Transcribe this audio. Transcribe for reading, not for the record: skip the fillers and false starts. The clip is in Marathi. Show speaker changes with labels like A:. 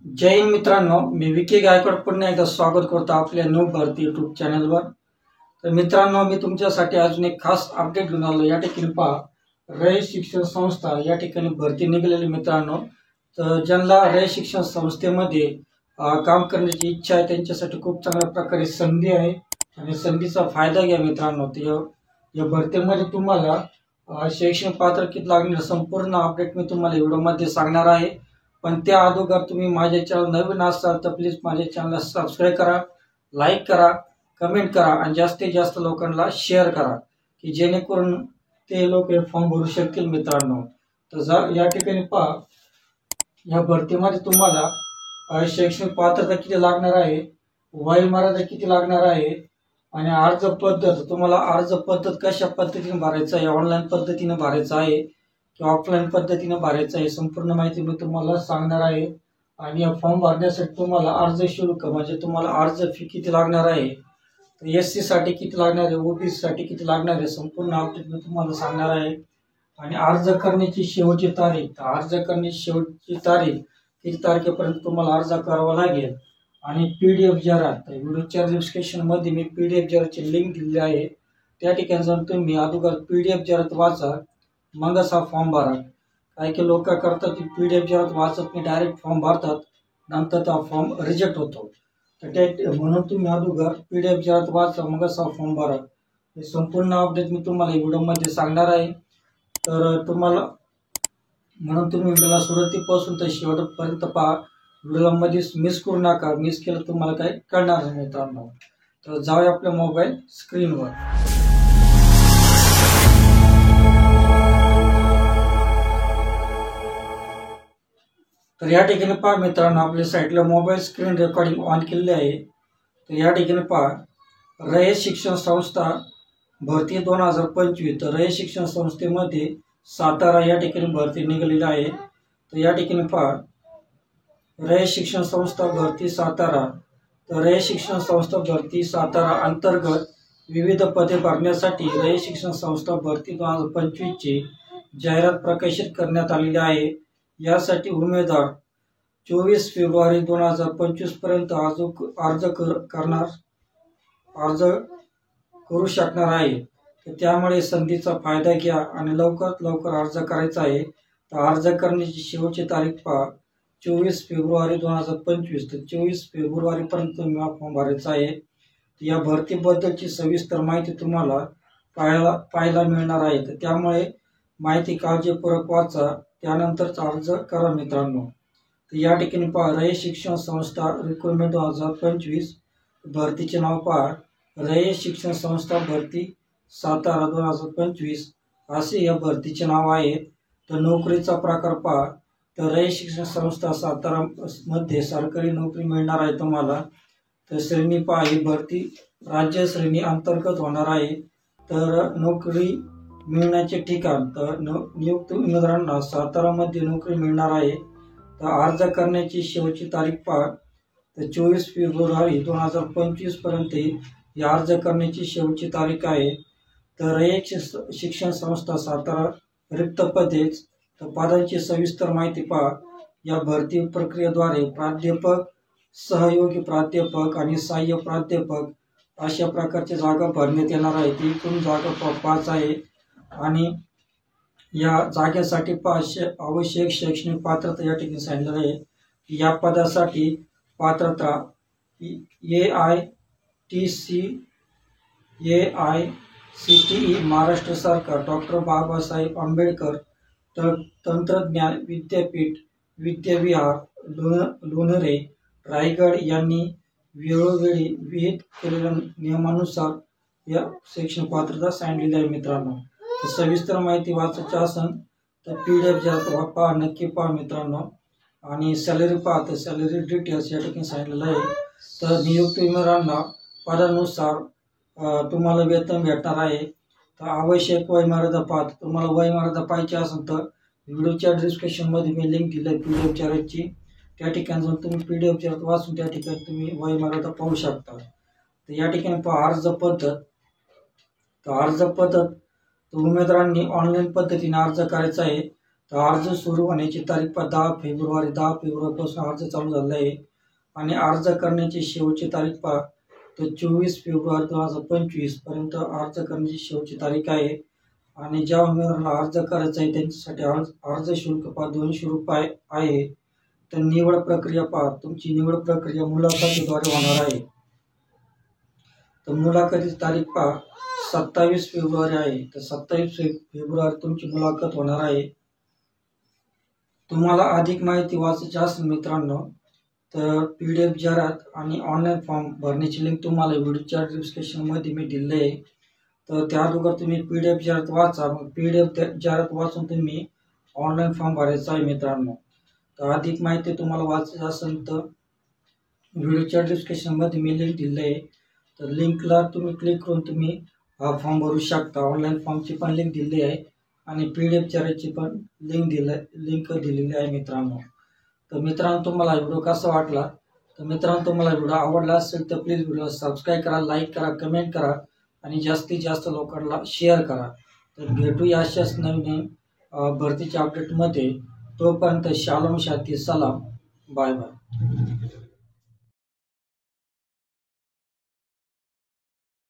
A: जय हिंद मित्रांनो, मी विकी गायकवाड पुन्हा एकदा स्वागत करतो आपल्या न्यू भारती यूट्यूब चॅनलवर। तर मित्रांनो, मी तुमच्यासाठी अजून एक खास अपडेट घेऊन आलो। या ठिकाणी पहा, रयत शिक्षण संस्था या ठिकाणी भरती निघालेली मित्रांनो। तर ज्यांना रयत शिक्षण संस्थेमध्ये काम करण्याची इच्छा आहे त्यांच्यासाठी खूप चांगल्या प्रकारे संधी आहे आणि संधीचा फायदा घ्या मित्रांनो। या भरतीमध्ये तुम्हाला शैक्षणिक पात्रता किती लागणार संपूर्ण अपडेट मी तुम्हाला व्हिडिओमध्ये सांगणार आहे। पण त्या अगोदर तुम्ही माझ्या चॅनल नवीन असाल तर प्लीज माझ्या चॅनलला सबस्क्राईब करा, लाईक करा, कमेंट करा आणि जास्तीत जास्त लोकांना शेअर करा की जेणेकरून ते लोक हे फॉर्म भरू शकतील मित्रांनो। तर या ठिकाणी पहा, या भरतीमध्ये तुम्हाला शैक्षणिक पात्रता किती लागणार आहे, वयोमर्यादा किती लागणार आहे आणि अर्ज पद्धत, तुम्हाला अर्ज पद्धत कशा पद्धतीने भरायचा आहे, ऑनलाईन पद्धतीने भरायचा आहे किंवा ऑफलाईन पद्धतीने भरायचा आहे, संपूर्ण माहिती मी तुम्हाला सांगणार आहे। आणि या फॉर्म भरण्यासाठी तुम्हाला अर्ज शुल्क म्हणजे तुम्हाला अर्ज फी किती लागणार आहे, एससी साठी किती लागणार आहे, ओबीसी साठी किती लागणार आहे, संपूर्ण अपडेट मी तुम्हाला सांगणार आहे। आणि अर्ज करण्याची शेवटची तारीख, अर्ज करण्याची शेवटची तारीख किती तारखेपर्यंत तुम्हाला अर्ज करावा लागेल आणि पीडीएफ जरा, व्हिडिओच्या डिस्क्रिप्शन मध्ये मी पीडीएफ जराची लिंक दिली आहे, त्या ठिकाणी जाऊन तुम्ही अगोदर पीडीएफ जरा वाचा मगच हा फॉर्म भरा। काही काही लोक करतात की पीडीएफ जरा वाचत नाही, डायरेक्ट फॉर्म भरतात, नंतर तो फॉर्म रिजेक्ट होतो। तर म्हणून तुम्ही अगोदर पीडीएफ जरा वाचा मगच हा फॉर्म भरा। हे संपूर्ण अपडेट मी तुम्हाला व्हिडिओमध्ये सांगणार आहे। तर तुम्हाला म्हणून तुम्ही व्हिडिओला सुरुवातीपासून तर शेवटपर्यंत पहा, व्हिडिओमध्ये मिस करू नका, मिस केलं तुम्हाला काही कळणार नाही मित्रांनो। तर जाऊया आपल्या मोबाईल स्क्रीनवर। तर या ठिकाणी पहा मित्रांनो, आपल्या साईटला मोबाईल स्क्रीन रेकॉर्डिंग ऑन केलेली आहे। तर या ठिकाणी पहा, रयत शिक्षण संस्था भरती 2025। तर रयत शिक्षण संस्थेमध्ये सातारा या ठिकाणी भरती निघालेली आहे। तर या ठिकाणी पहा, रयत शिक्षण संस्था भरती सातारा। तर रयत शिक्षण संस्था भरती सातारा अंतर्गत विविध पदे भरण्यासाठी रयत शिक्षण संस्था भरती 2025 ची जाहिरात प्रकाशित करण्यात आलेली आहे। यासाठी उमेदवार 24 फेब्रुवारी 2025 पर्यंत अर्ज करू शकणार आहे। तर त्यामुळे संधीचा फायदा घ्या आणि लवकरात लवकर अर्ज करायचा आहे। तर अर्ज करण्याची शेवटची तारीख पहा 24 फेब्रुवारी 2025। तर 24 फेब्रुवारी पर्यंत तुम्ही फॉर्म भरायचा आहे। या भरतीबद्दलची सविस्तर माहिती तुम्हाला पाहायला मिळणार आहे। तर त्यामुळे माहिती काळजीपूर्वक वाचा, त्यानंतरच अर्ज करा मित्रांनो। तर या ठिकाणी पहा, रयत शिक्षण संस्था रिक्रुटमेंट 2025 भरतीचे नाव पहा, रयत शिक्षण संस्था भरती सातारा 2025 असे या भरतीचे नाव आहे। तर नोकरीचा प्रकार पहा, तर रयत शिक्षण संस्था सातारा मध्ये सरकारी नोकरी मिळणार आहे तुम्हाला। तर श्रेणी पहा, ही भरती राज्य श्रेणी अंतर्गत होणार आहे। तर नोकरी मिळण्याचे ठिकाण, तर नियुक्त उमेदवारांना सातारामध्ये नोकरी मिळणार आहे। तर अर्ज करण्याची शेवटची तारीख पहा, तर 24 फेब्रुवारी 2025 पर्यंत ही अर्ज करण्याची शेवटची तारीख आहे। तर रयत शिक्षण संस्था सातारा रिक्त पदेच, तर पदांची सविस्तर माहिती पहा। या भरती प्रक्रियेद्वारे प्राध्यापक, सहयोगी प्राध्यापक आणि सहाय्यक प्राध्यापक अशा प्रकारच्या जागा भरण्यात येणार आहेत। एकूण जागा 5 आहे आणि या जागेसाठी आवश्यक शैक्षणिक पात्रता या ठिकाणी सांगितलेलं आहे। या पदासाठी पात्रता AICTE महाराष्ट्र सरकार, डॉक्टर बाबासाहेब आंबेडकर तंत्रज्ञान विद्यापीठ, विद्याविहार, लोणेरे, रायगड यांनी वेळोवेळी विहित केलेल्या नियमानुसार या शैक्षणिक पात्रता सांगितलेली आहे मित्रांनो। सविस्तर माहिती वाचायची असेल तर पीडीएफ जरा पहा, नक्की पहा मित्रांनो। आणि सॅलरी पहा, तर सॅलरी डिटेल्स या ठिकाणी सांगितलेलं आहे। तर नियुक्त उमेदवारांना पदानुसार तुम्हाला वेतन भेटणार आहे। तर आवश्यक वयमर्यादा पहा, तुम्हाला वयमर्यादा पाहिजे असेल तर व्हिडिओच्या डिस्क्रिप्शन मध्ये मी लिंक दिली आहे पीडीएफ जराची, त्या ठिकाणी जाऊन तुम्ही पीडीएफ जरा वाचून त्या ठिकाणी तुम्ही वयमर्यादा पाहू शकता। तर या ठिकाणी पहा अर्ज पद्धत, तर अर्ज पद्धत उमेदवारांनी ऑनलाईन पद्धतीने अर्ज करायचा आहे। तर अर्ज सुरू होण्याची तारीख 10 फेब्रुवारी 10 फेब्रुवारीपासून अर्ज चालू झाला आहे आणि अर्ज करण्याची शेवटची तारीख तर 24 फेब्रुवारी 2025 पर्यंत अर्ज करण्याची शेवटची तारीख आहे. आणि ज्या उमेदवाराला अर्ज करायचा आहे त्यांच्यासाठी अर्ज शुल्क 200 रुपये आहे. तर निवड प्रक्रिया तुमची निवड प्रक्रिया मुलाखतीद्वारे होणार आहे. तर मुलाखतीची तारीख 27 फेब्रुवारी आहे. तर 27 फेब्रुवारी तुमची मुलाखत होणार आहे. तुम्हाला अधिक माहिती वाचायची असेल मित्रांनो तर PDF जाहिरात आणि ऑनलाईन फॉर्म भरण्याची लिंक तुम्हाला व्हिडिओच्या डिस्क्रिप्शनमध्ये मी दिली आहे. तर त्या अगोदर तुम्ही PDF जाहिरात वाचा. मग PDF जाहिरात वाचून तुम्ही ऑनलाईन फॉर्म भरायचा आहे मित्रांनो. तर अधिक माहिती तुम्हाला वाचायची असेल तर व्हिडिओच्या डिस्क्रिप्शनमध्ये मी लिंक दिली आहे. तर लिंकला तुम्ही क्लिक करून तुम्ही हा फॉर्म भरू शकता. ऑनलाईन फॉर्मची पण लिंक दिली आहे आणि PDF जाहिरातची पण लिंक दिलेली आहे मित्रांनो. तर मित्रांनो तुम्हाला व्हिडिओ कसा वाटला? तर मित्रांनो तुम्हाला व्हिडिओ आवडला असेल तर प्लीज व्हिडिओ सबस्क्राईब करा, लाईक करा, कमेंट करा आणि जास्तीत जास्त लोकांना शेअर करा. तर भेटूया अशाच नवीन भरतीच्या अपडेटमध्ये. तोपर्यंत शालोम शाती सलाम, बाय बाय.